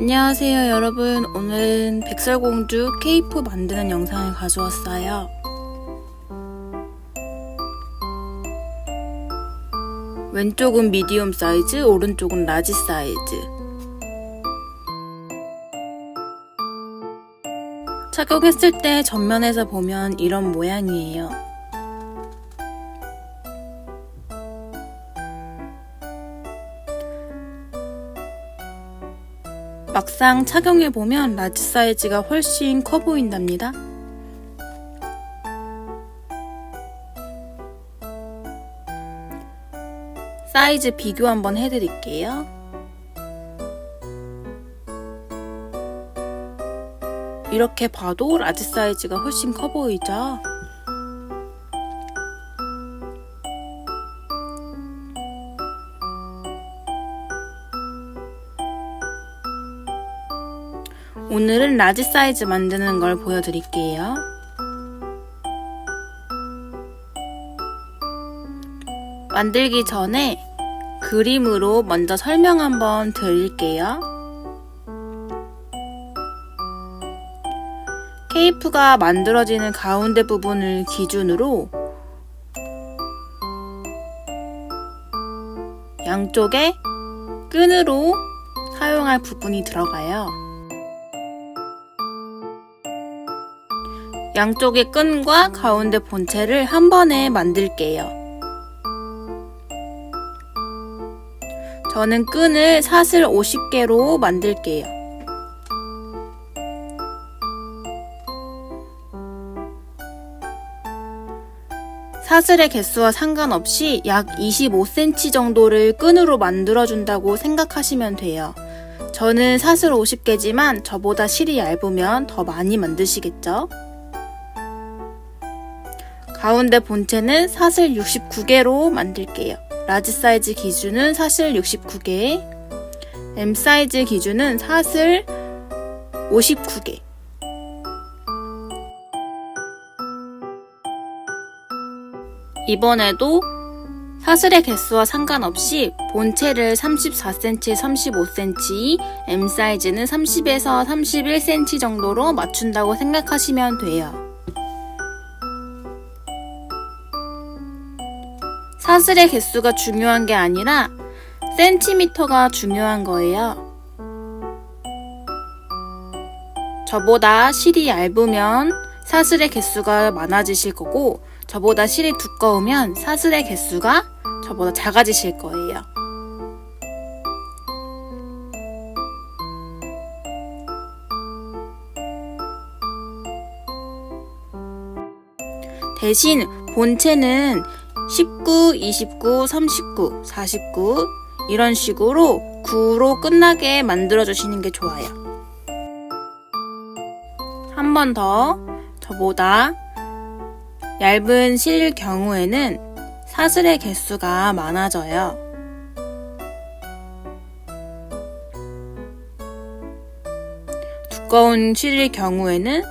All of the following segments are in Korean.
안녕하세요 여러분. 오늘은 백설공주 케이프 만드는 영상을 가져왔어요. 왼쪽은 미디움 사이즈, 오른쪽은 라지 사이즈. 착용했을 때 전면에서 보면 이런 모양이에요. 막상 착용해보면 라지 사이즈가 훨씬 커 보인답니다. 사이즈 비교 한번 해드릴게요. 이렇게 봐도 라지 사이즈가 훨씬 커 보이죠? 오늘은 라지 사이즈 만드는 걸 보여드릴게요. 만들기 전에 그림으로 먼저 설명 한번 드릴게요. 케이프가 만들어지는 가운데 부분을 기준으로 양쪽에 끈으로 사용할 부분이 들어가요. 양쪽의 끈과 가운데 본체를 한 번에 만들게요. 저는 끈을 사슬 50개로 만들게요. 사슬의 개수와 상관없이 약 25cm 정도를 끈으로 만들어준다고 생각하시면 돼요. 저는 사슬 50개지만 저보다 실이 얇으면 더 많이 만드시겠죠? 가운데 본체는 사슬 69개로 만들게요. 라지 사이즈 기준은 사슬 69개, M 사이즈 기준은 사슬 59개. 이번에도 사슬의 개수와 상관없이 본체를 34cm, 35cm, M 사이즈는 30에서 31cm 정도로 맞춘다고 생각하시면 돼요. 사슬의 개수가 중요한 게 아니라 센티미터가 중요한 거예요. 저보다 실이 얇으면 사슬의 개수가 많아지실 거고, 저보다 실이 두꺼우면 사슬의 개수가 저보다 작아지실 거예요. 대신 본체는 19, 29, 39, 49 이런 식으로 9로 끝나게 만들어 주시는 게 좋아요. 한 번 더, 저보다 얇은 실 경우에는 사슬의 개수가 많아져요. 두꺼운 실일 경우에는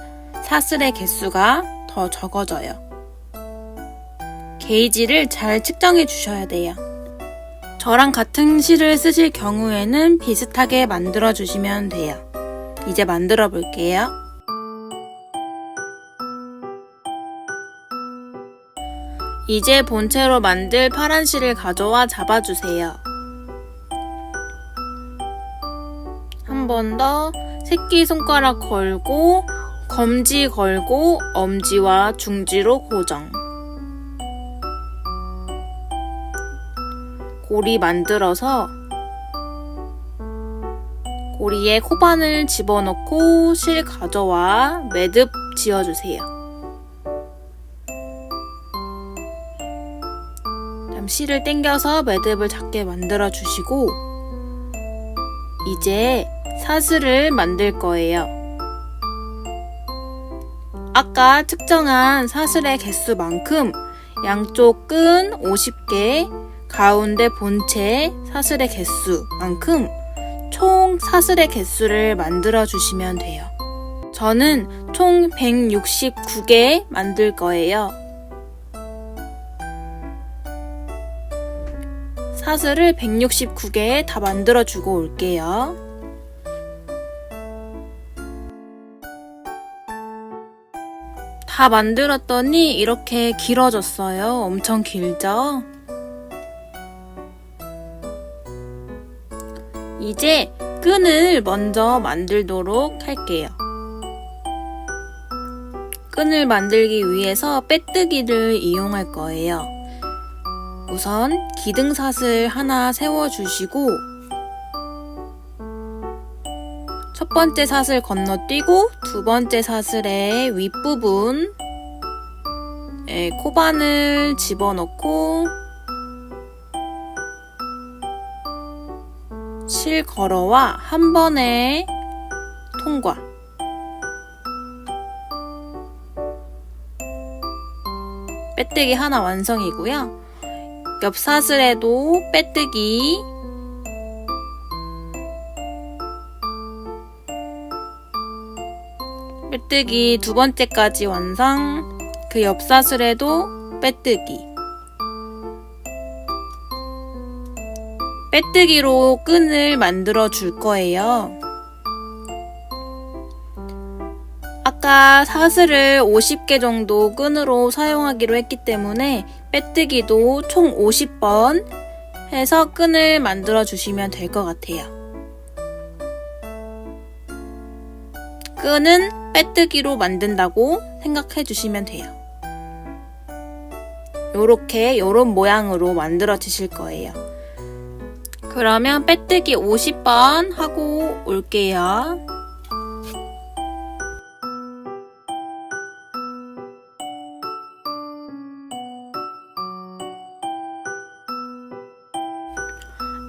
사슬의 개수가 더 적어져요. 게이지를 잘 측정해 주셔야 돼요. 저랑 같은 실을 쓰실 경우에는 비슷하게 만들어 주시면 돼요. 이제 만들어 볼게요. 이제 본체로 만들 파란 실을 가져와 잡아주세요. 한 번 더 새끼손가락 걸고 검지 걸고 엄지와 중지로 고정. 고리 만들어서 고리에 코바늘 집어넣고 실 가져와 매듭 지어주세요. 실을 당겨서 매듭을 작게 만들어 주시고, 이제 사슬을 만들 거예요. 아까 측정한 사슬의 개수만큼 양쪽 끈 50개, 가운데 본체 사슬의 개수만큼 총 사슬의 개수를 만들어 주시면 돼요. 저는 총 169개 만들 거예요. 사슬을 169개 다 만들어주고 올게요. 다 만들었더니 이렇게 길어졌어요. 엄청 길죠? 이제 끈을 먼저 만들도록 할게요. 끈을 만들기 위해서 빼뜨기를 이용할 거예요. 우선 기둥사슬 하나 세워주시고 첫 번째 사슬 건너뛰고 두 번째 사슬의 윗부분에 코바늘 집어넣고 실걸어와 한 번에 통과. 빼뜨기 하나 완성이고요. 옆 사슬에도 빼뜨기, 빼뜨기 두 번째까지 완성. 그 옆 사슬에도 빼뜨기. 빼뜨기로 끈을 만들어 줄 거예요. 아까 사슬을 50개 정도 끈으로 사용하기로 했기 때문에 빼뜨기도 총 50번 해서 끈을 만들어 주시면 될 것 같아요. 끈은 빼뜨기로 만든다고 생각해 주시면 돼요. 요런 모양으로 만들어 주실 거예요. 그러면 빼뜨기 50번 하고 올게요.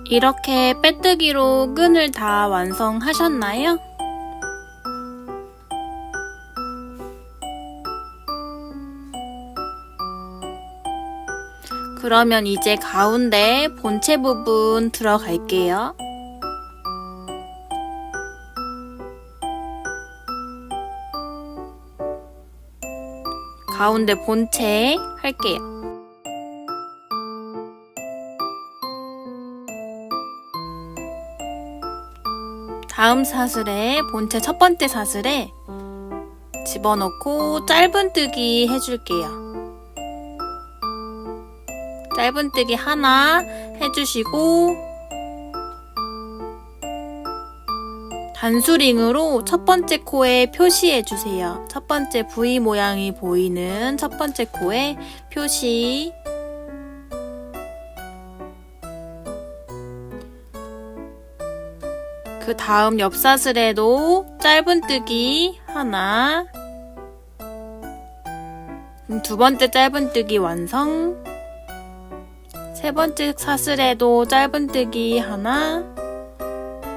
이렇게 빼뜨기로 끈을 다 완성하셨나요? 그러면 이제 가운데 본체 부분 들어갈게요. 가운데 본체 할게요. 다음 사슬에 본체 첫 번째 사슬에 집어넣고 짧은뜨기 해줄게요. 짧은뜨기 하나 해주시고 단수링으로 첫 번째 코에 표시해주세요. 첫 번째 V 모양이 보이는 첫 번째 코에 표시. 그 다음 옆 사슬에도 짧은뜨기 하나. 두 번째 짧은뜨기 완성. 세 번째 사슬에도 짧은뜨기 하나.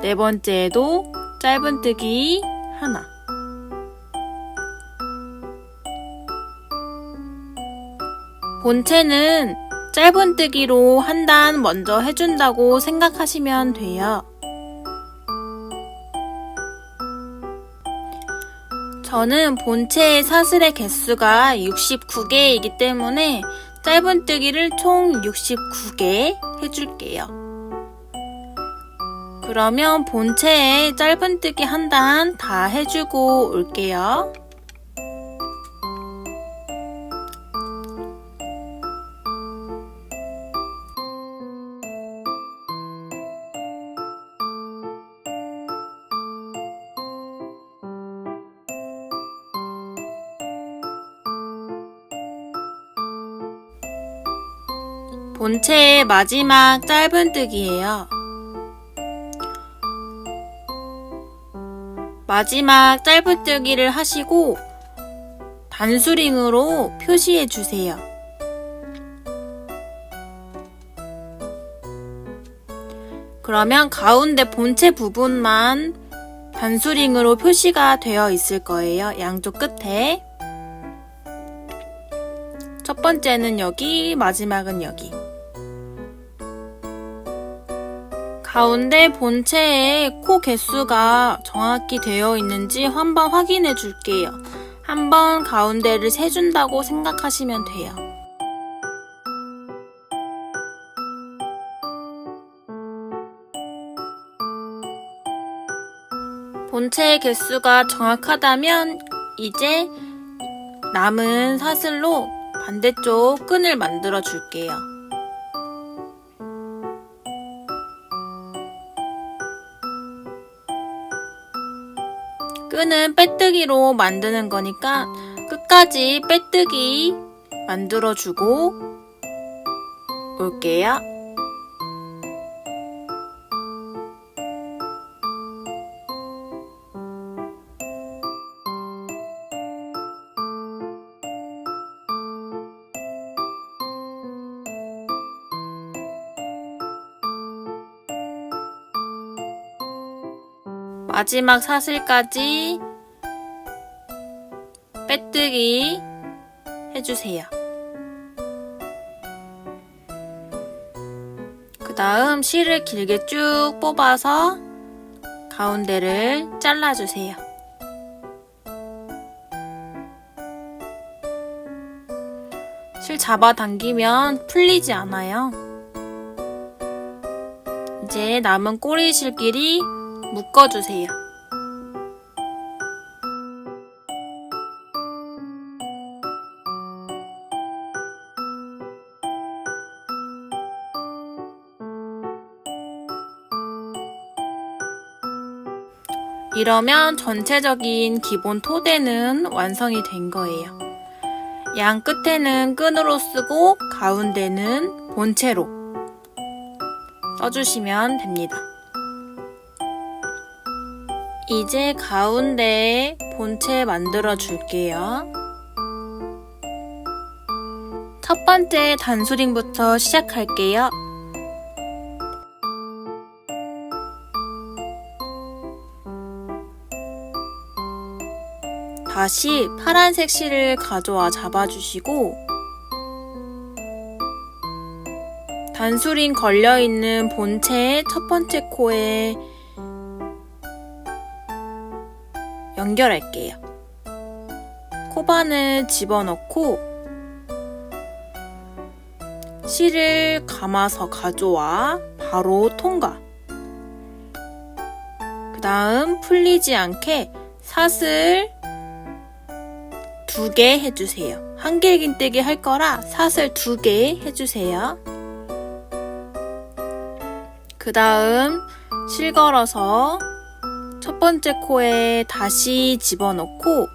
네 번째에도 짧은뜨기 하나. 본체는 짧은뜨기로 한 단 먼저 해준다고 생각하시면 돼요. 저는 본체의 사슬의 개수가 69개이기 때문에 짧은뜨기를 총 69개 해줄게요. 그러면 본체에 짧은뜨기 한 단 다 해주고 올게요. 본체의 마지막 짧은뜨기예요. 마지막 짧은뜨기를 하시고 단수링으로 표시해 주세요. 그러면 가운데 본체 부분만 단수링으로 표시가 되어 있을 거예요. 양쪽 끝에. 첫 번째는 여기, 마지막은 여기. 가운데 본체에 코 개수가 정확히 되어 있는지 한번 확인해 줄게요. 한번 가운데를 세준다고 생각하시면 돼요. 본체의 개수가 정확하다면 이제 남은 사슬로 반대쪽 끈을 만들어 줄게요. 끈은 빼뜨기로 만드는 거니까 끝까지 빼뜨기 만들어주고 올게요. 마지막 사슬까지 빼뜨기 해주세요. 그 다음 실을 길게 쭉 뽑아서 가운데를 잘라주세요. 실 잡아당기면 풀리지 않아요. 이제 남은 꼬리실끼리 묶어주세요. 이러면 전체적인 기본 토대는 완성이 된 거예요. 양 끝에는 끈으로 쓰고 가운데는 본체로 써주시면 됩니다. 이제 가운데에 본체 만들어 줄게요. 첫 번째 단수링부터 시작할게요. 다시 파란색 실을 가져와 잡아주시고 단수링 걸려있는 본체의 첫 번째 코에 연결할게요. 코바늘 집어넣고 실을 감아서 가져와 바로 통과. 그 다음 풀리지 않게 사슬 2개 해주세요. 한길긴뜨기 할 거라 사슬 2개 해주세요. 그 다음 실 걸어서 첫 번째 코에 다시 집어넣고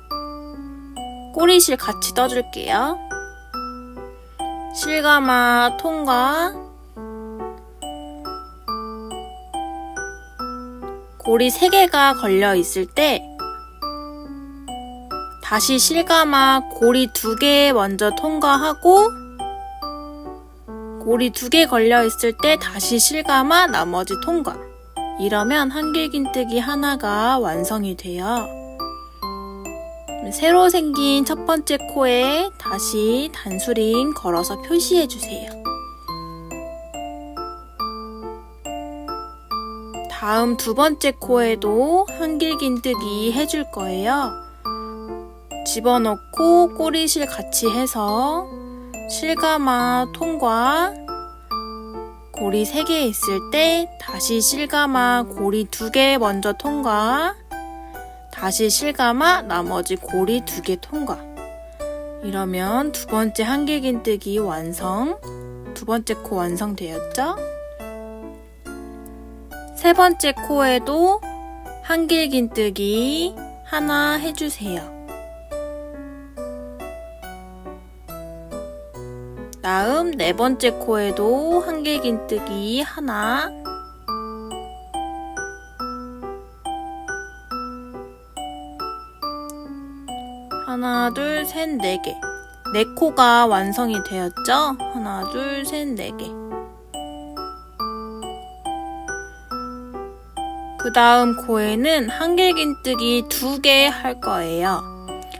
꼬리실 같이 떠줄게요. 실감아 통과. 고리 3개가 걸려 있을 때 다시 실감아 고리 2개 먼저 통과하고 고리 2개 걸려 있을 때 다시 실감아 나머지 통과. 이러면 한길긴뜨기 하나가 완성이 돼요. 새로 생긴 첫 번째 코에 다시 단수링 걸어서 표시해주세요. 다음 두 번째 코에도 한길긴뜨기 해줄 거예요. 집어넣고 꼬리실 같이 해서 실감아 통과. 고리 3개 있을 때 다시 실감아 고리 2개 먼저 통과. 다시 실감아 나머지 고리 2개 통과. 이러면 두 번째 한길긴뜨기 완성. 두 번째 코 완성되었죠? 세 번째 코에도 한길긴뜨기 하나 해주세요. 다음 네 번째 코에도 한길긴뜨기 하나. 하나, 둘, 셋, 4개. 4코가 완성이 되었죠? 하나, 둘, 셋, 4개. 그 다음 코에는 한길긴뜨기 2개 할 거예요.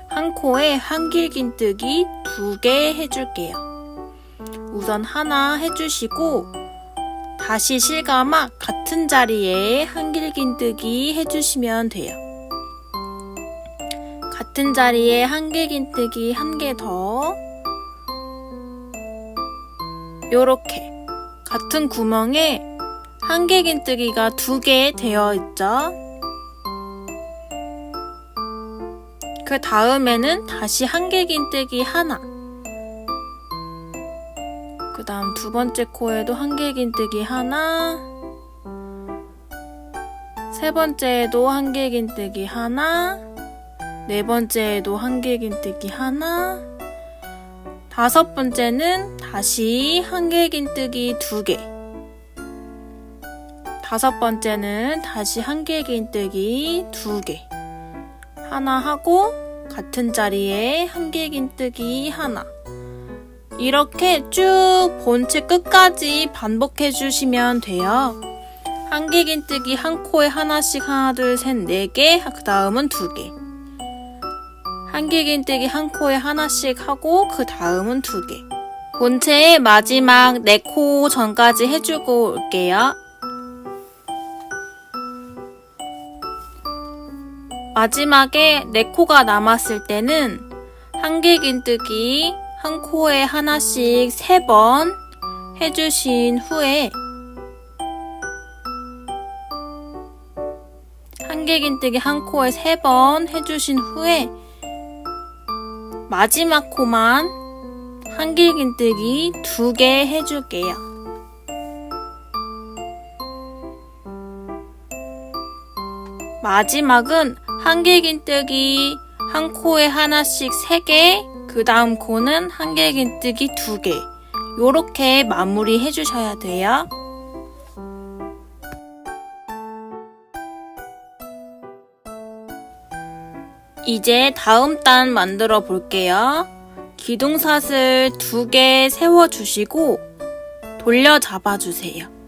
한 코에 한길긴뜨기 2개 해줄게요. 우선 하나 해주시고 다시 실감아 같은 자리에 한길긴뜨기 해주시면 돼요. 같은 자리에 한길긴뜨기 1개 더. 요렇게 같은 구멍에 한길긴뜨기가 2개 되어 있죠. 그 다음에는 다시 한길긴뜨기 하나. 그 다음 두 번째 코에도 한길긴뜨기 하나. 세 번째에도 한길긴뜨기 하나. 네 번째에도 한길긴뜨기 하나. 다섯 번째는 다시 한길긴뜨기 2개. 다섯 번째는 다시 한길긴뜨기 2개. 하나 하고 같은 자리에 한길긴뜨기 하나. 이렇게 쭉 본체 끝까지 반복해 주시면 돼요. 한길긴뜨기 한 코에 하나씩 하나, 둘, 셋, 4개. 그 다음은 2개. 한길긴뜨기 한 코에 하나씩 하고 그 다음은 2개. 본체의 마지막 4코 전까지 해주고 올게요. 마지막에 4코가 남았을 때는 한길긴뜨기 한 코에 하나씩 3번 해주신 후에 한길긴뜨기 한 코에 3번 해주신 후에 마지막 코만 한길긴뜨기 2개 해줄게요. 마지막은 한길긴뜨기 한 코에 하나씩 3개, 그 다음 코는 한길긴뜨기 2개. 요렇게 마무리 해주셔야 돼요. 이제 다음 단 만들어 볼게요. 기둥사슬 2개 세워주시고 돌려 잡아주세요.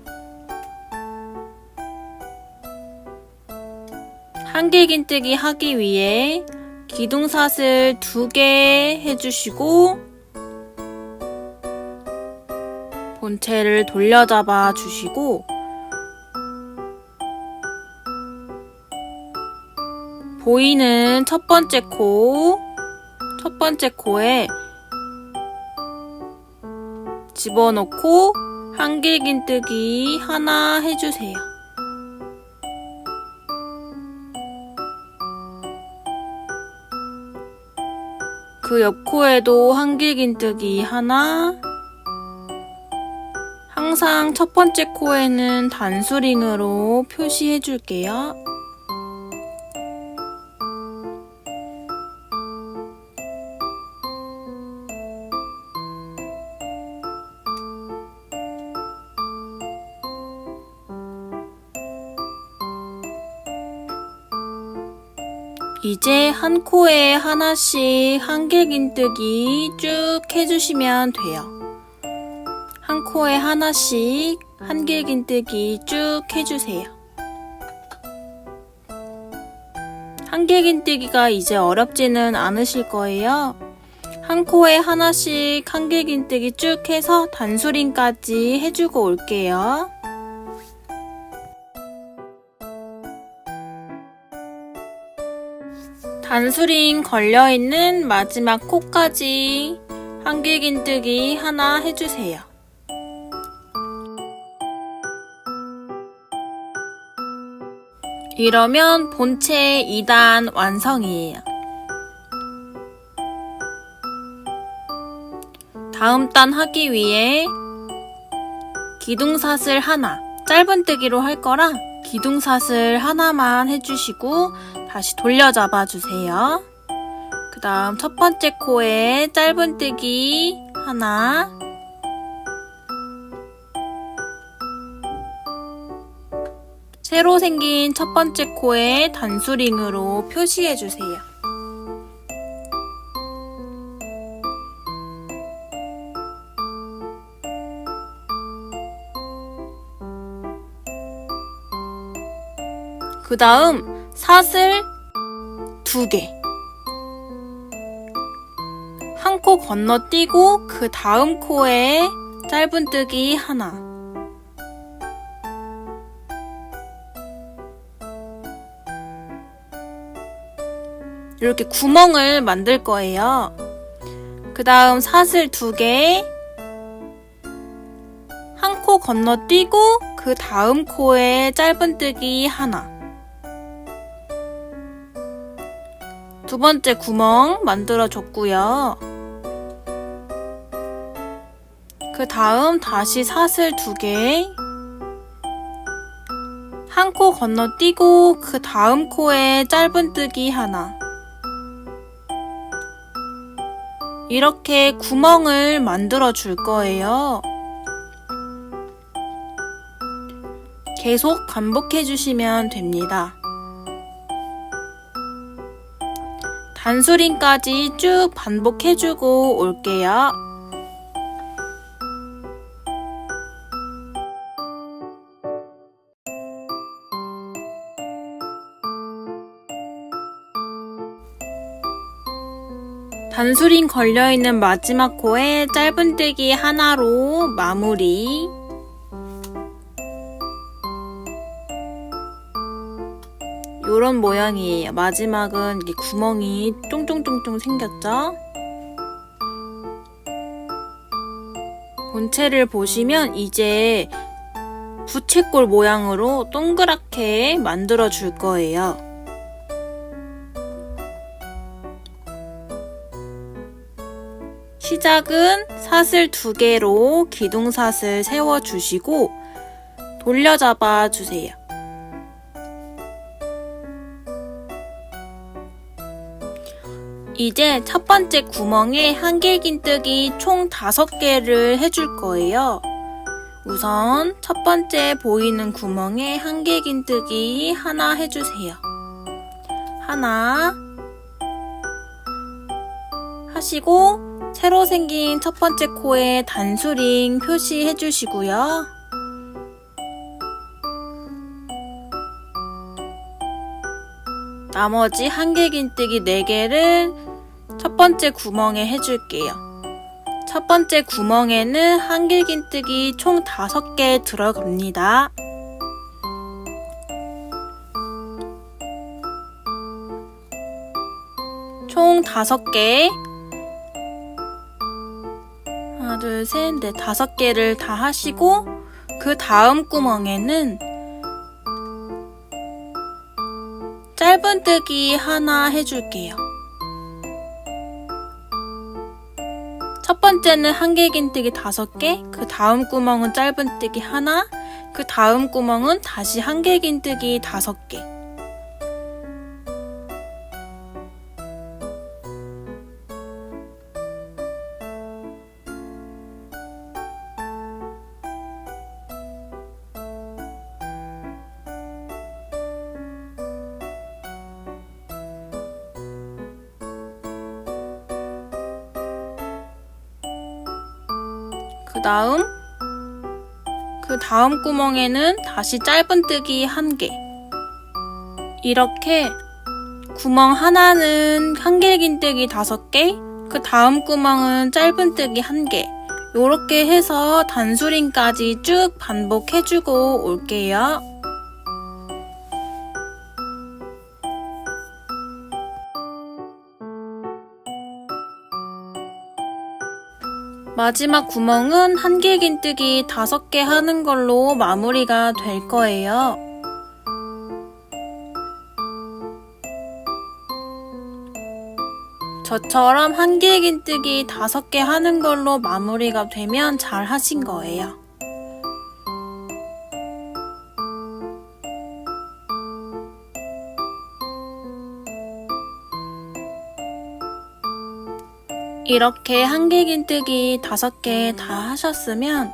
한길긴뜨기 하기 위해 기둥사슬 2개 해주시고 본체를 돌려 잡아주시고 보이는 첫 번째 코에 집어넣고 한길긴뜨기 하나 해주세요. 그 옆 코에도 한길긴뜨기 하나. 항상 첫 번째 코에는 단수링으로 표시해 줄게요. 이제 한 코에 하나씩 한길긴뜨기 쭉 해주시면 돼요. 한 코에 하나씩 한길긴뜨기 쭉 해주세요. 한길긴뜨기가 이제 어렵지는 않으실 거예요. 한 코에 하나씩 한길긴뜨기 쭉 해서 단수링까지 해주고 올게요. 단수링 걸려있는 마지막 코까지 한길긴뜨기 하나 해주세요. 이러면 본체 2단 완성이에요. 다음 단 하기 위해 기둥사슬 하나, 짧은뜨기로 할 거라 기둥사슬 하나만 해주시고 다시 돌려 잡아주세요. 그 다음 첫 번째 코에 짧은뜨기 하나, 새로 생긴 첫 번째 코에 단수링으로 표시해주세요. 그 다음 사슬 2개. 한 코 건너뛰고 그 다음 코에 짧은뜨기 하나. 이렇게 구멍을 만들 거예요. 그 다음 사슬 2개. 한 코 건너뛰고 그 다음 코에 짧은뜨기 하나. 두 번째 구멍 만들어줬고요. 그 다음 다시 사슬 2개, 한 코 건너뛰고 그 다음 코에 짧은뜨기 하나. 이렇게 구멍을 만들어 줄 거예요. 계속 반복해 주시면 됩니다. 단수림까지 쭉 반복해 주고 올게요. 단수림 걸려있는 마지막 코에 짧은뜨기 하나로 마무리. 요런 모양이에요. 마지막은 이렇게 구멍이 쫑쫑쫑쫑 생겼죠? 본체를 보시면 이제 부채꼴 모양으로 동그랗게 만들어 줄 거예요. 시작은 사슬 2개로 기둥사슬 세워주시고 돌려잡아 주세요. 이제 첫 번째 구멍에 한길긴뜨기 총 5개를 해줄 거예요. 우선 첫 번째 보이는 구멍에 한길긴뜨기 하나 해주세요. 하나 하시고 새로 생긴 첫 번째 코에 단수링 표시해 주시고요. 나머지 한길긴뜨기 4개를 첫 번째 구멍에 해줄게요. 첫 번째 구멍에는 한길긴뜨기 총 5개 들어갑니다. 총 5개. 하나, 둘, 셋, 넷, 5개를 다 하시고 그 다음 구멍에는 짧은뜨기 하나 해줄게요. 첫 번째는 한길긴뜨기 5개, 그 다음 구멍은 짧은뜨기 하나, 그 다음 구멍은 다시 한길긴뜨기 5개. 그 다음 구멍에는 다시 짧은뜨기 1개. 이렇게 구멍 하나는 한길긴뜨기 5개, 그 다음 구멍은 짧은뜨기 1개. 요렇게 해서 단수림까지 쭉 반복해주고 올게요. 마지막 구멍은 한길긴뜨기 5개 하는 걸로 마무리가 될 거예요. 저처럼 한길긴뜨기 5개 하는 걸로 마무리가 되면 잘 하신 거예요. 이렇게 한길긴뜨기 5개 다 하셨으면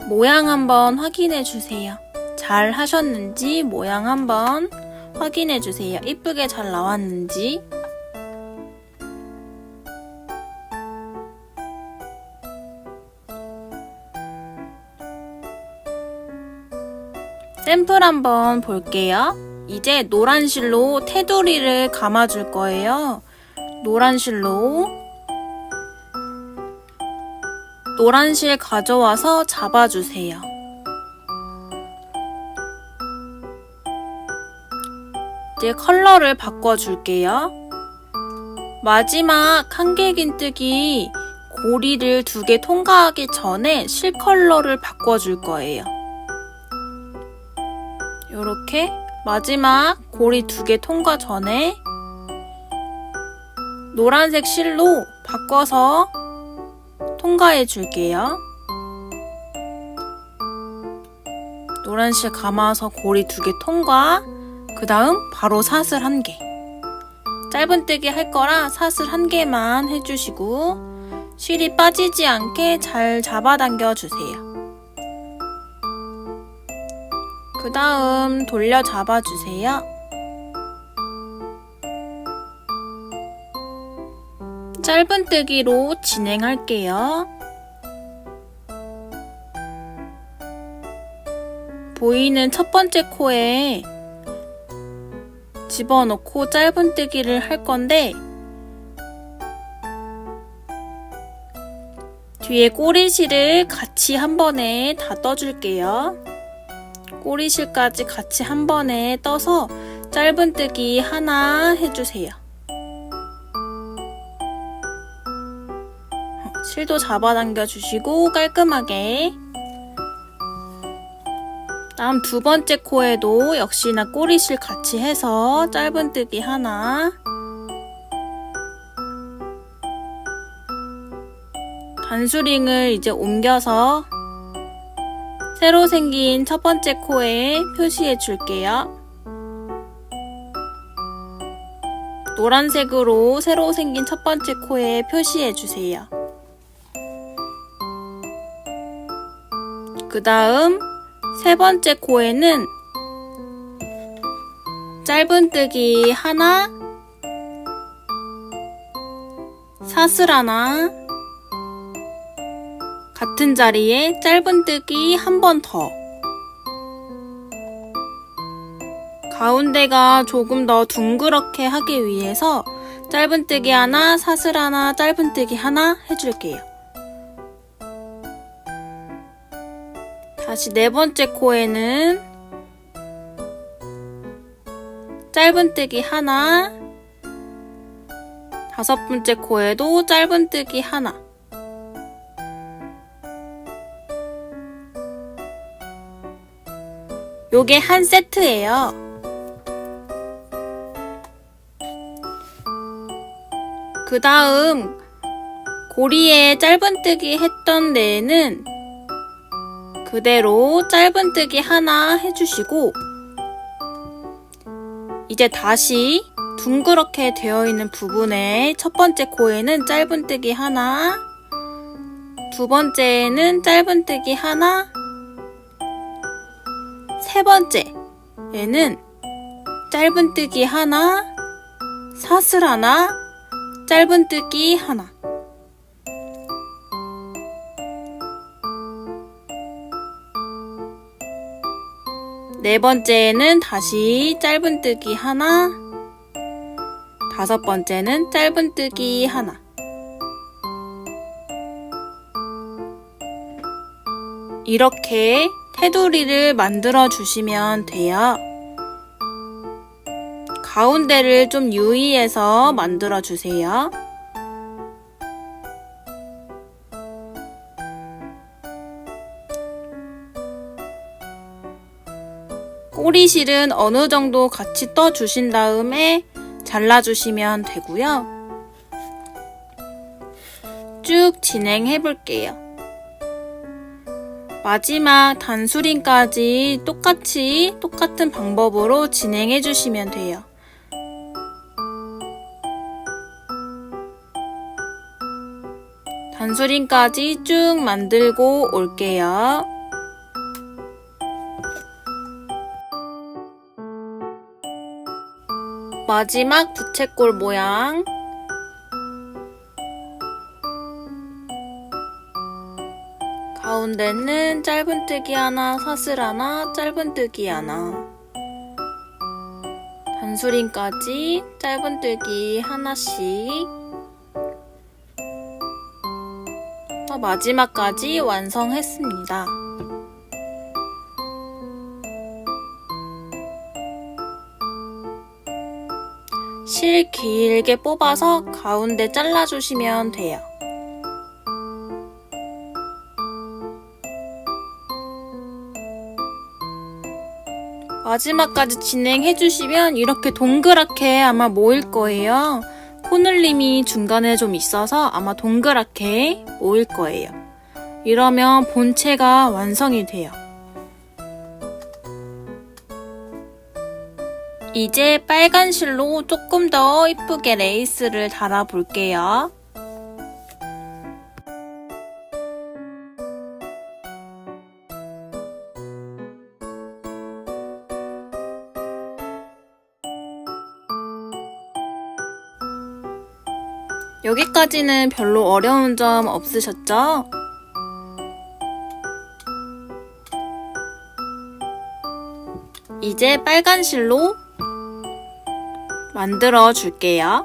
모양 한번 확인해 주세요. 잘 하셨는지 모양 한번 확인해 주세요. 이쁘게 잘 나왔는지. 샘플 한번 볼게요. 이제 노란 실로 테두리를 감아줄 거예요. 노란 실로 노란 실 가져와서 잡아주세요. 이제 컬러를 바꿔줄게요. 마지막 한길긴뜨기 고리를 2개 통과하기 전에 실 컬러를 바꿔줄 거예요. 요렇게 마지막 고리 2개 통과 전에 노란색 실로 바꿔서 통과해 줄게요. 노란 실 감아서 고리 2개 통과. 그 다음 바로 사슬 1개. 짧은뜨기 할 거라 사슬 1개만 해주시고 실이 빠지지 않게 잘 잡아당겨 주세요. 그 다음 돌려 잡아주세요. 짧은뜨기로 진행할게요. 보이는 첫 번째 코에 집어넣고 짧은뜨기를 할 건데 뒤에 꼬리실을 같이 한 번에 다 떠줄게요. 꼬리실까지 같이 한 번에 떠서 짧은뜨기 하나 해주세요. 실도 잡아당겨 주시고 깔끔하게. 다음 두 번째 코에도 역시나 꼬리실 같이 해서 짧은뜨기 하나. 단수링을 이제 옮겨서 새로 생긴 첫 번째 코에 표시해 줄게요. 노란색으로 새로 생긴 첫 번째 코에 표시해 주세요. 그 다음 세 번째 코에는 짧은뜨기 하나, 사슬 하나, 같은 자리에 짧은뜨기 한 번 더. 가운데가 조금 더 둥그렇게 하기 위해서 짧은뜨기 하나, 사슬 하나, 짧은뜨기 하나 해줄게요. 다시 네 번째 코에는 짧은뜨기 하나, 다섯 번째 코에도 짧은뜨기 하나. 요게 한 세트예요. 그 다음 고리에 짧은뜨기 했던 데에는 그대로 짧은뜨기 하나 해주시고 이제 다시 둥그렇게 되어 있는 부분에 첫 번째 코에는 짧은뜨기 하나, 두 번째에는 짧은뜨기 하나, 세 번째에는 짧은뜨기 하나, 사슬 하나, 짧은뜨기 하나. 네 번째는 다시 짧은뜨기 하나, 다섯 번째는 짧은뜨기 하나. 이렇게 테두리를 만들어 주시면 돼요. 가운데를 좀 유의해서 만들어 주세요. 꼬리실은 어느 정도 같이 떠 주신 다음에 잘라 주시면 되고요. 쭉 진행해 볼게요. 마지막 단수링까지 똑같은 방법으로 진행해 주시면 돼요. 단수링까지 쭉 만들고 올게요. 마지막 부채꼴 모양. 가운데는 짧은뜨기 하나, 사슬 하나, 짧은뜨기 하나. 단수링까지 짧은뜨기 하나씩. 마지막까지 완성했습니다. 실 길게 뽑아서 가운데 잘라주시면 돼요. 마지막까지 진행해주시면 이렇게 동그랗게 아마 모일 거예요. 코늘림이 중간에 좀 있어서 아마 동그랗게 모일 거예요. 이러면 본체가 완성이 돼요. 이제 빨간 실로 조금 더 이쁘게 레이스를 달아볼게요. 여기까지는 별로 어려운 점 없으셨죠? 이제 빨간 실로 만들어 줄게요.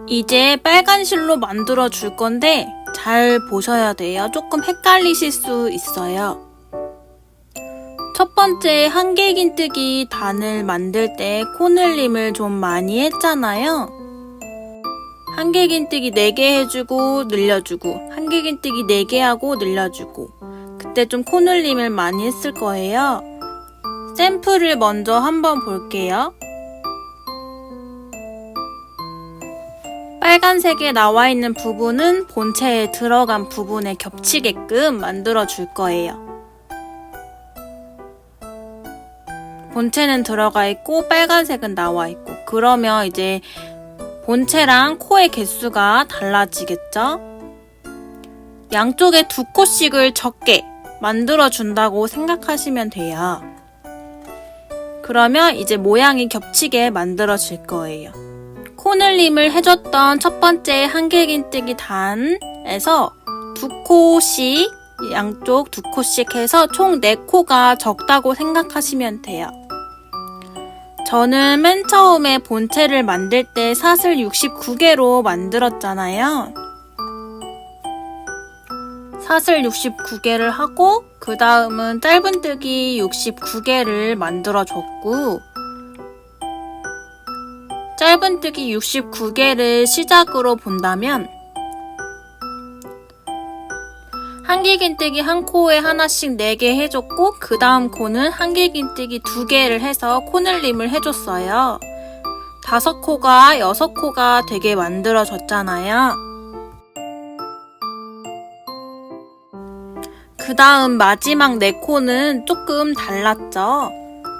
이제 빨간 실로 만들어 줄 건데 잘 보셔야 돼요. 조금 헷갈리실 수 있어요. 첫 번째 한길긴뜨기 단을 만들 때 코늘림을 좀 많이 했잖아요. 한길긴뜨기 4개 해주고 늘려주고 한길긴뜨기 4개 하고 늘려주고 그때 좀 코늘림을 많이 했을 거예요. 샘플을 먼저 한번 볼게요. 빨간색에 나와 있는 부분은 본체에 들어간 부분에 겹치게끔 만들어 줄 거예요. 본체는 들어가 있고 빨간색은 나와 있고 그러면 이제 본체랑 코의 개수가 달라지겠죠? 양쪽에 2코씩을 적게 만들어 준다고 생각하시면 돼요. 그러면 이제 모양이 겹치게 만들어질 거예요. 코늘림을 해줬던 첫 번째 한길긴뜨기 단에서 2코씩 양쪽 2코씩 해서 총 4코가 적다고 생각하시면 돼요. 저는 맨 처음에 본체를 만들 때 사슬 69개로 만들었잖아요. 사슬 69개를 하고 그 다음은 짧은뜨기 69개를 만들어줬고 짧은뜨기 69개를 시작으로 본다면 한길긴뜨기 한 코에 하나씩 4개 해줬고 그 다음 코는 한길긴뜨기 2개를 해서 코늘림을 해줬어요. 5코가 6코가 되게 만들어졌잖아요. 그 다음 마지막 4코는 조금 달랐죠.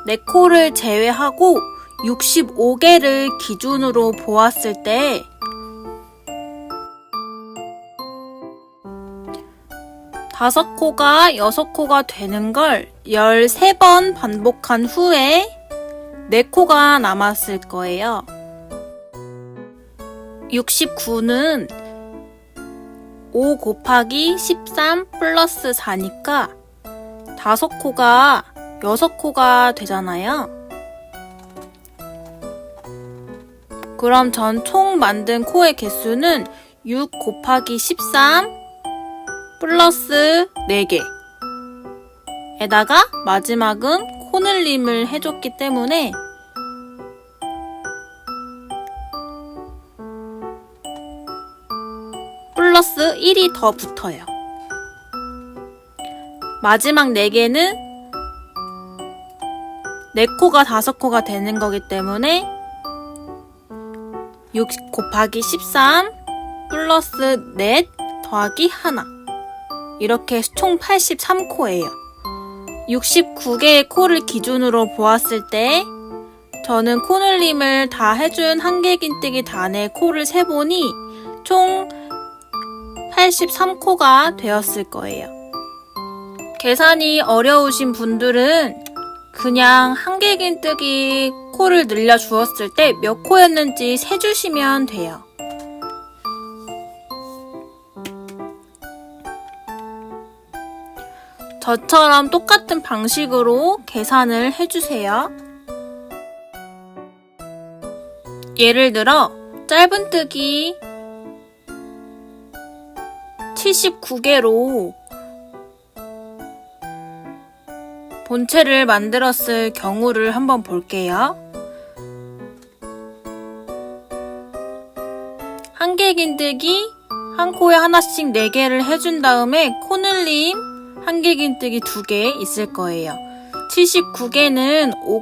4코를 제외하고 65개를 기준으로 보았을 때 5코가 6코가 되는 걸 13번 반복한 후에 4코가 남았을 거예요. 69는 5 곱하기 13 플러스 4니까 5코가 6코가 되잖아요. 그럼 전 총 만든 코의 개수는 6 곱하기 13 플러스 4개 에다가 마지막은 코늘림을 해줬기 때문에 플러스 1이 더 붙어요. 마지막 4개는 4코가 5코가 되는 거기 때문에 6 곱하기 13 플러스 4 더하기 1 이렇게 총 83코예요. 69개의 코를 기준으로 보았을 때 저는 코늘림을 다 해준 한길긴뜨기 단의 코를 세보니 총 83코가 되었을 거예요. 계산이 어려우신 분들은 그냥 한길긴뜨기 코를 늘려주었을 때 몇 코였는지 세주시면 돼요. 저처럼 똑같은 방식으로 계산을 해주세요. 예를 들어 짧은뜨기 79개로 본체를 만들었을 경우를 한번 볼게요. 한길긴뜨기 한 코에 하나씩 4개를 해준 다음에 코늘림 한길긴뜨기 2개 있을 거예요. 79개는 5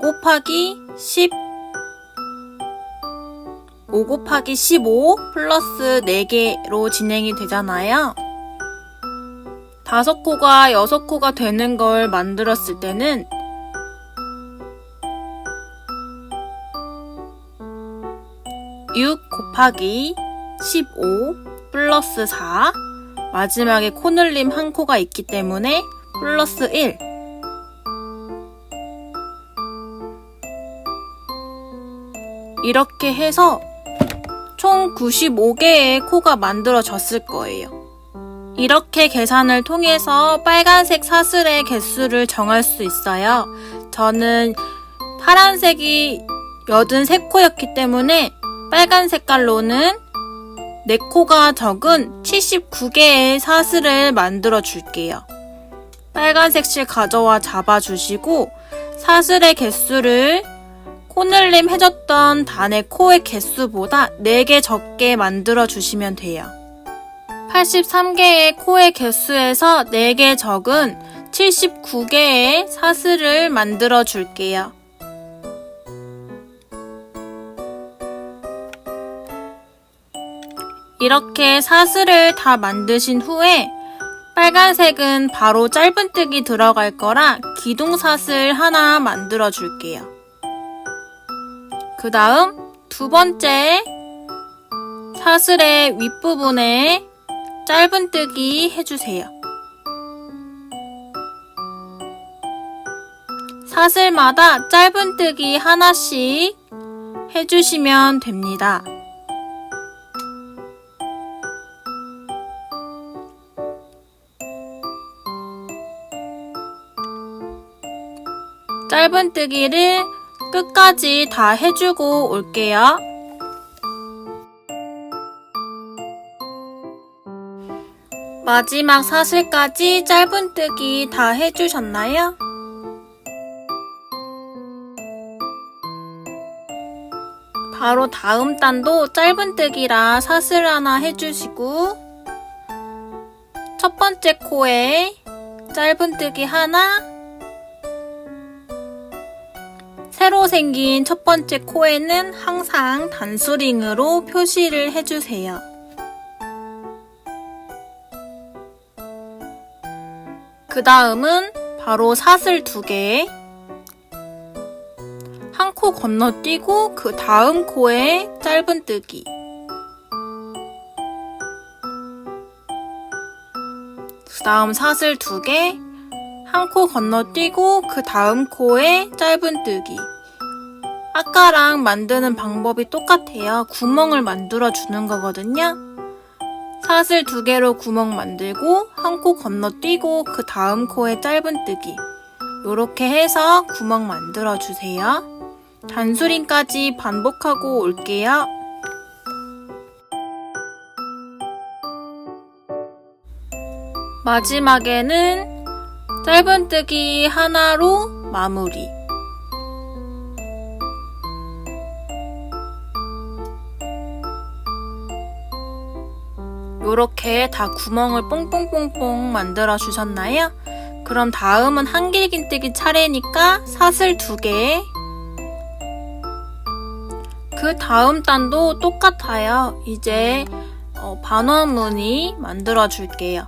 곱하기 15 플러스 4개로 진행이 되잖아요. 5코가 6코가 되는 걸 만들었을 때는 6 곱하기 15 플러스 4 마지막에 코늘림 한 코가 있기 때문에 플러스 1 이렇게 해서 총 95개의 코가 만들어졌을 거예요. 이렇게 계산을 통해서 빨간색 사슬의 개수를 정할 수 있어요. 저는 파란색이 83코였기 때문에 빨간 색깔로는 4코가 적은 79개의 사슬을 만들어 줄게요. 빨간색 실 가져와 잡아주시고 사슬의 개수를 코늘림 해줬던 단의 코의 개수보다 4개 적게 만들어 주시면 돼요. 83개의 코의 개수에서 4개 적은 79개의 사슬을 만들어 줄게요. 이렇게 사슬을 다 만드신 후에 빨간색은 바로 짧은뜨기 들어갈 거라 기둥사슬 하나 만들어 줄게요. 그 다음 2번째 사슬의 윗부분에 짧은뜨기 해주세요. 사슬마다 짧은뜨기 하나씩 해주시면 됩니다. 짧은뜨기를 끝까지 다 해주고 올게요. 마지막 사슬까지 짧은뜨기 다 해주셨나요? 바로 다음 단도 짧은뜨기라 사슬 하나 해주시고 첫 번째 코에 짧은뜨기 하나, 새로 생긴 첫 번째 코에는 항상 단수링으로 표시를 해주세요. 그 다음은 바로 사슬 2개, 한 코 건너뛰고 그 다음 코에 짧은뜨기, 그 다음 사슬 2개, 한 코 건너뛰고 그 다음 코에 짧은뜨기. 아까랑 만드는 방법이 똑같아요. 구멍을 만들어 주는 거거든요. 사슬 2개로 구멍 만들고 한 코 건너뛰고 그 다음 코에 짧은뜨기. 요렇게 해서 구멍 만들어 주세요. 단수링까지 반복하고 올게요. 마지막에는 짧은뜨기 하나로 마무리. 요렇게 다 구멍을 뽕뽕뽕뽕 만들어 주셨나요? 그럼 다음은 한길긴뜨기 차례니까 사슬 2개. 그 다음 단도 똑같아요. 이제 반원무늬 만들어 줄게요.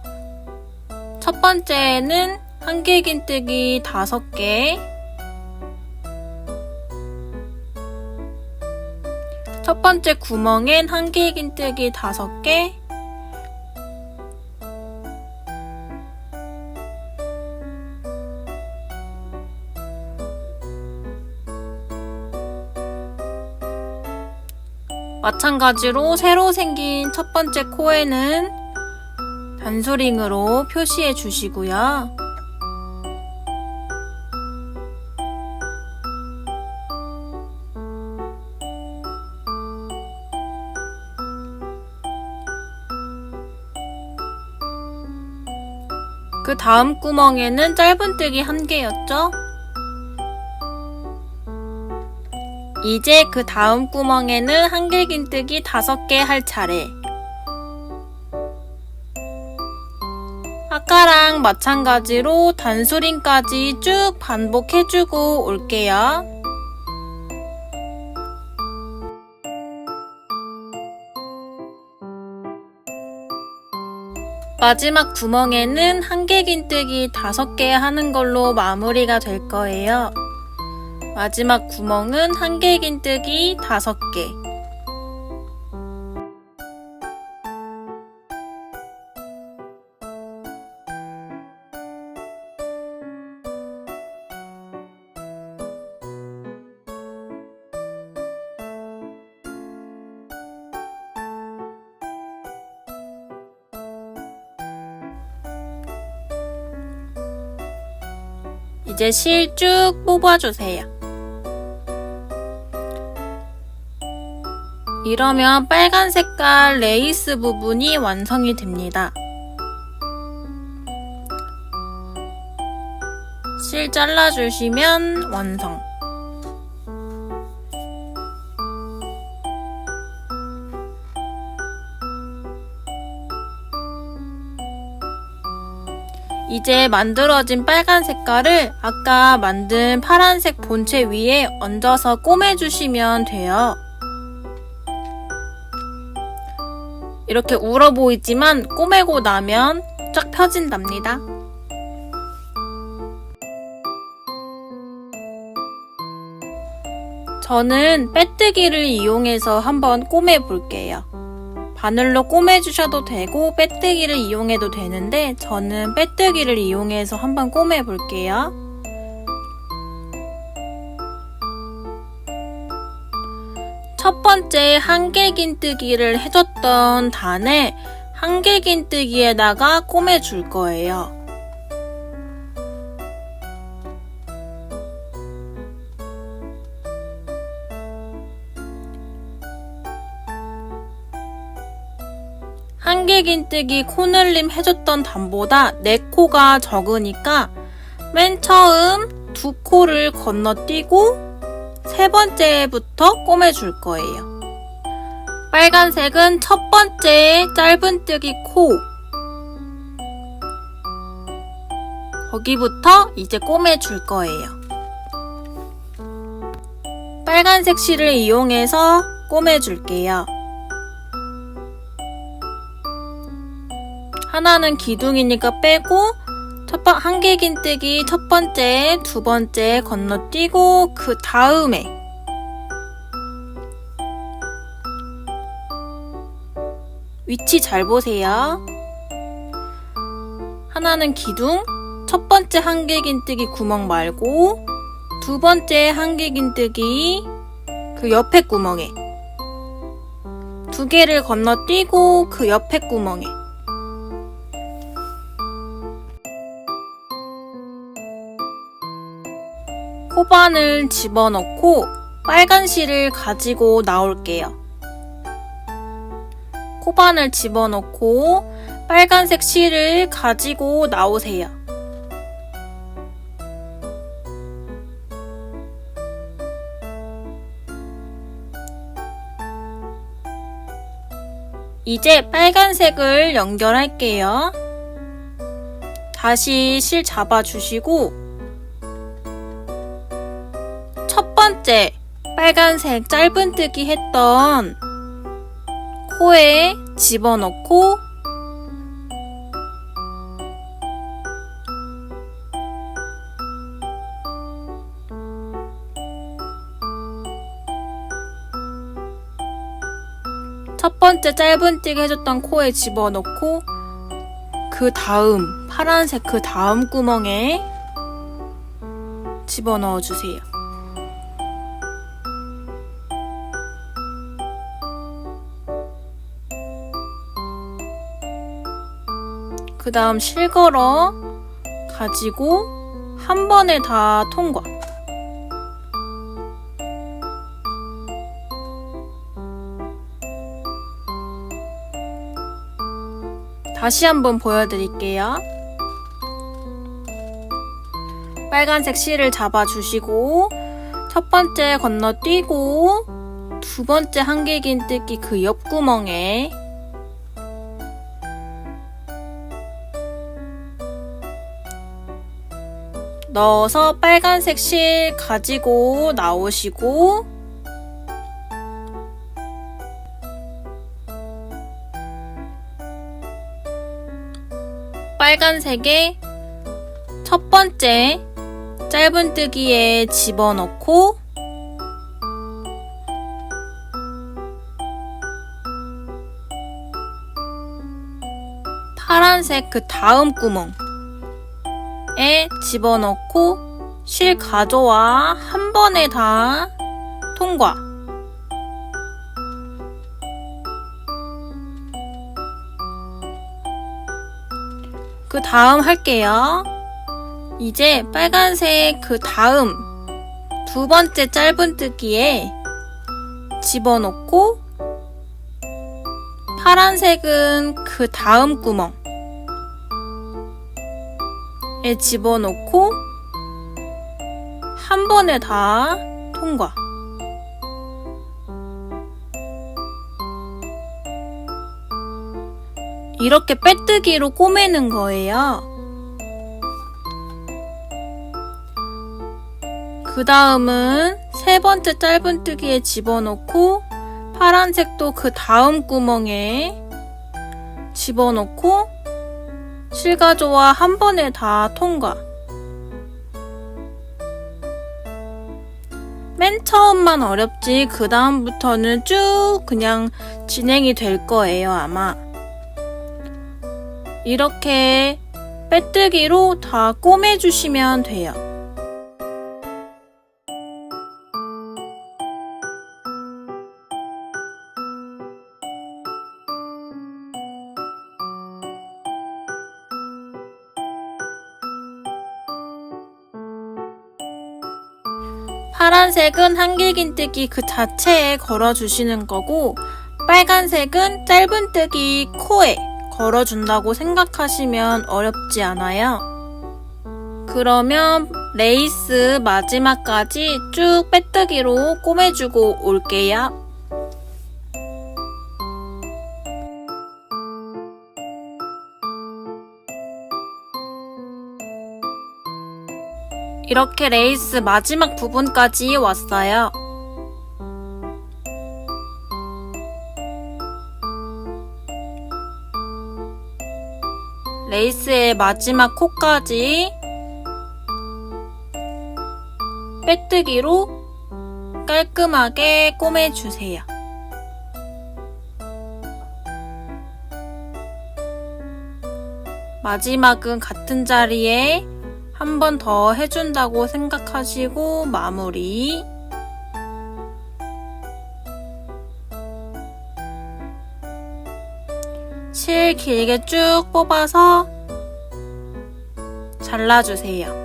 첫 번째는 한길긴뜨기 5개, 첫 번째 구멍엔 한길긴뜨기 5개, 마찬가지로 새로 생긴 첫 번째 코에는 단수링으로 표시해 주시고요. 그 다음 구멍에는 짧은뜨기 1개였죠? 이제 그 다음 구멍에는 한길긴뜨기 5개 할 차례. 아까랑 마찬가지로 단수림까지 쭉 반복해주고 올게요. 마지막 구멍에는 한길긴뜨기 5개 하는 걸로 마무리가 될 거예요. 마지막 구멍은 한길긴뜨기 5개. 이제 실 쭉 뽑아주세요. 이러면 빨간 색깔 레이스 부분이 완성이 됩니다. 실 잘라주시면 완성. 이제 만들어진 빨간 색깔을 아까 만든 파란색 본체 위에 얹어서 꼬매주시면 돼요. 이렇게 울어 보이지만 꼬매고 나면 쫙 펴진답니다. 저는 빼뜨기를 이용해서 한번 꼬매 볼게요. 바늘로 꼬매주셔도 되고 빼뜨기를 이용해도 되는데 저는 빼뜨기를 이용해서 한번 꼬매 볼게요. 첫 번째 한길긴뜨기를 해줬던 단을 한길긴뜨기에다가 꼬매줄 거예요. 한길긴뜨기 코늘림 해줬던 단보다 4코가 적으니까 맨 처음 2코를 건너뛰고 3번째부터 꼬매줄 거예요. 빨간색은 첫 번째 짧은뜨기 코, 거기부터 이제 꼬매줄 거예요. 빨간색 실을 이용해서 꼬매줄게요. 하나는 기둥이니까 빼고 한길긴뜨기 첫 번째, 2번째 건너뛰고 그 다음에 위치 잘 보세요. 하나는 기둥, 첫 번째 한길긴뜨기 구멍 말고 2번째 한길긴뜨기 그 옆에 구멍에 2개를 건너뛰고 그 옆에 구멍에 코바늘 집어넣고 빨간 실을 가지고 나올게요. 코바늘 집어넣고 빨간색 실을 가지고 나오세요. 이제 빨간색을 연결할게요. 다시 실 잡아주시고 첫 번째 빨간색 짧은뜨기 했던 코에 집어넣고 첫 번째 짧은뜨기 해줬던 코에 집어넣고 그 다음 파란색 그 다음 구멍에 집어넣어 주세요. 그 다음 실걸어 가지고 한 번에 다 통과. 다시 한번 보여드릴게요. 빨간색 실을 잡아주시고 첫 번째 건너뛰고 2번째 한길긴뜨기 그 옆구멍에 넣어서 빨간색 실 가지고 나오시고 빨간색에 첫 번째 짧은뜨기에 집어넣고 파란색 그 다음 구멍에 집어넣고 실 가져와 한 번에 다 통과. 그 다음 할게요. 이제 빨간색 그 다음 두 번째 짧은뜨기에 집어넣고 파란색은 그 다음 구멍에 집어넣고 한 번에 다 통과. 이렇게 빼뜨기로 꼬매는 거예요. 그 다음은 세 번째 짧은뜨기에 집어넣고 파란색도 그 다음 구멍에 집어넣고 실가조와 한 번에 다 통과. 맨 처음만 어렵지 그 다음부터는 쭉 그냥 진행이 될 거예요, 아마. 이렇게 빼뜨기로 다 꼬매주시면 돼요. 파란색은 한길긴뜨기 그 자체에 걸어주시는 거고 빨간색은 짧은뜨기 코에 걸어준다고 생각하시면 어렵지 않아요. 그러면 레이스 마지막까지 쭉 빼뜨기로 꼬매주고 올게요. 이렇게 레이스 마지막 부분까지 왔어요. 레이스의 마지막 코까지 빼뜨기로 깔끔하게 꼬매주세요. 마지막은 같은 자리에 한 번 더 해준다고 생각하시고 마무리. 실 길게 쭉 뽑아서 잘라주세요.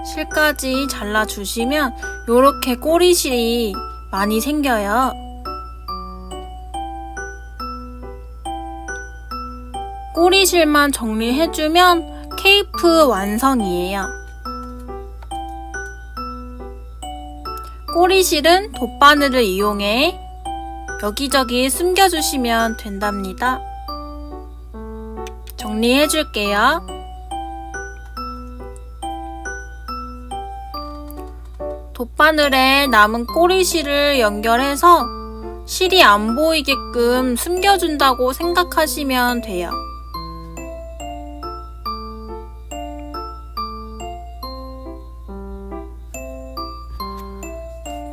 실까지 잘라주시면 이렇게 꼬리실이 많이 생겨요. 꼬리실만 정리해주면 케이프 완성이에요. 꼬리실은 돗바늘을 이용해 여기저기 숨겨주시면 된답니다. 정리해줄게요. 돗바늘에 남은 꼬리실을 연결해서 실이 안 보이게끔 숨겨준다고 생각하시면 돼요.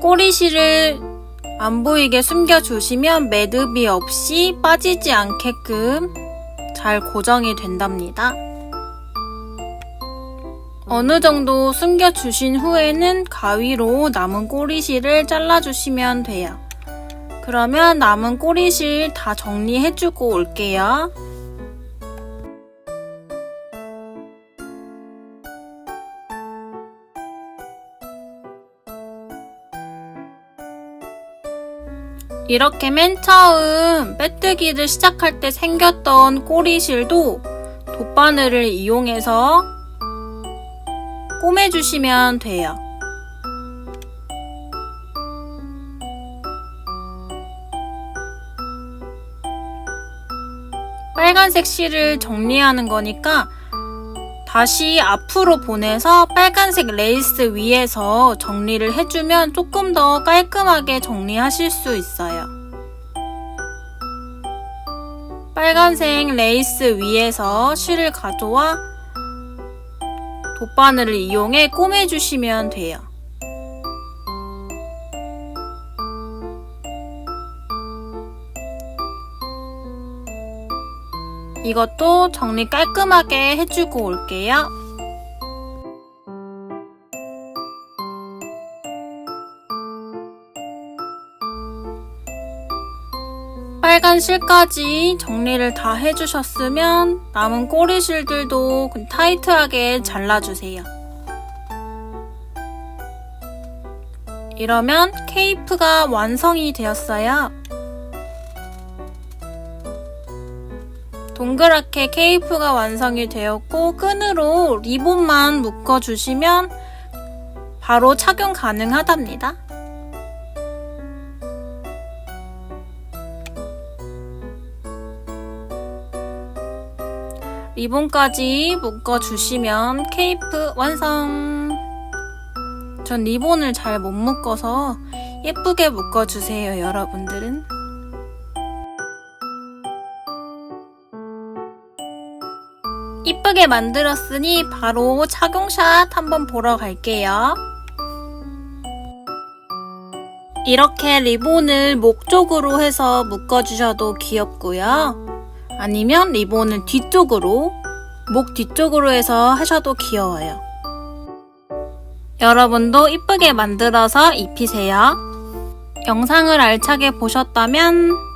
꼬리실을 안 보이게 숨겨주시면 매듭이 없이 빠지지 않게끔 잘 고정이 된답니다. 어느 정도 숨겨주신 후에는 가위로 남은 꼬리실을 잘라주시면 돼요. 그러면 남은 꼬리실 다 정리해주고 올게요. 이렇게 맨 처음 빼뜨기를 시작할 때 생겼던 꼬리실도 돗바늘을 이용해서 꼬매주시면 돼요. 빨간색 실을 정리하는 거니까 다시 앞으로 보내서 빨간색 레이스 위에서 정리를 해주면 조금 더 깔끔하게 정리하실 수 있어요. 빨간색 레이스 위에서 실을 가져와 돗바늘을 이용해 꼬매주시면 돼요. 이것도 정리 깔끔하게 해주고 올게요. 빨간 실까지 정리를 다 해주셨으면 남은 꼬리실들도 타이트하게 잘라주세요. 이러면 케이프가 완성이 되었어요. 동그랗게 케이프가 완성이 되었고 끈으로 리본만 묶어주시면 바로 착용 가능하답니다. 리본까지 묶어주시면 케이프 완성! 전 리본을 잘 못 묶어서 예쁘게 묶어주세요, 여러분들은. 이쁘게 만들었으니 바로 착용샷 한번 보러 갈게요. 이렇게 리본을 목 쪽으로 해서 묶어주셔도 귀엽고요. 아니면 리본을 뒤쪽으로, 목 뒤쪽으로 해서 하셔도 귀여워요. 여러분도 이쁘게 만들어서 입히세요. 영상을 알차게 보셨다면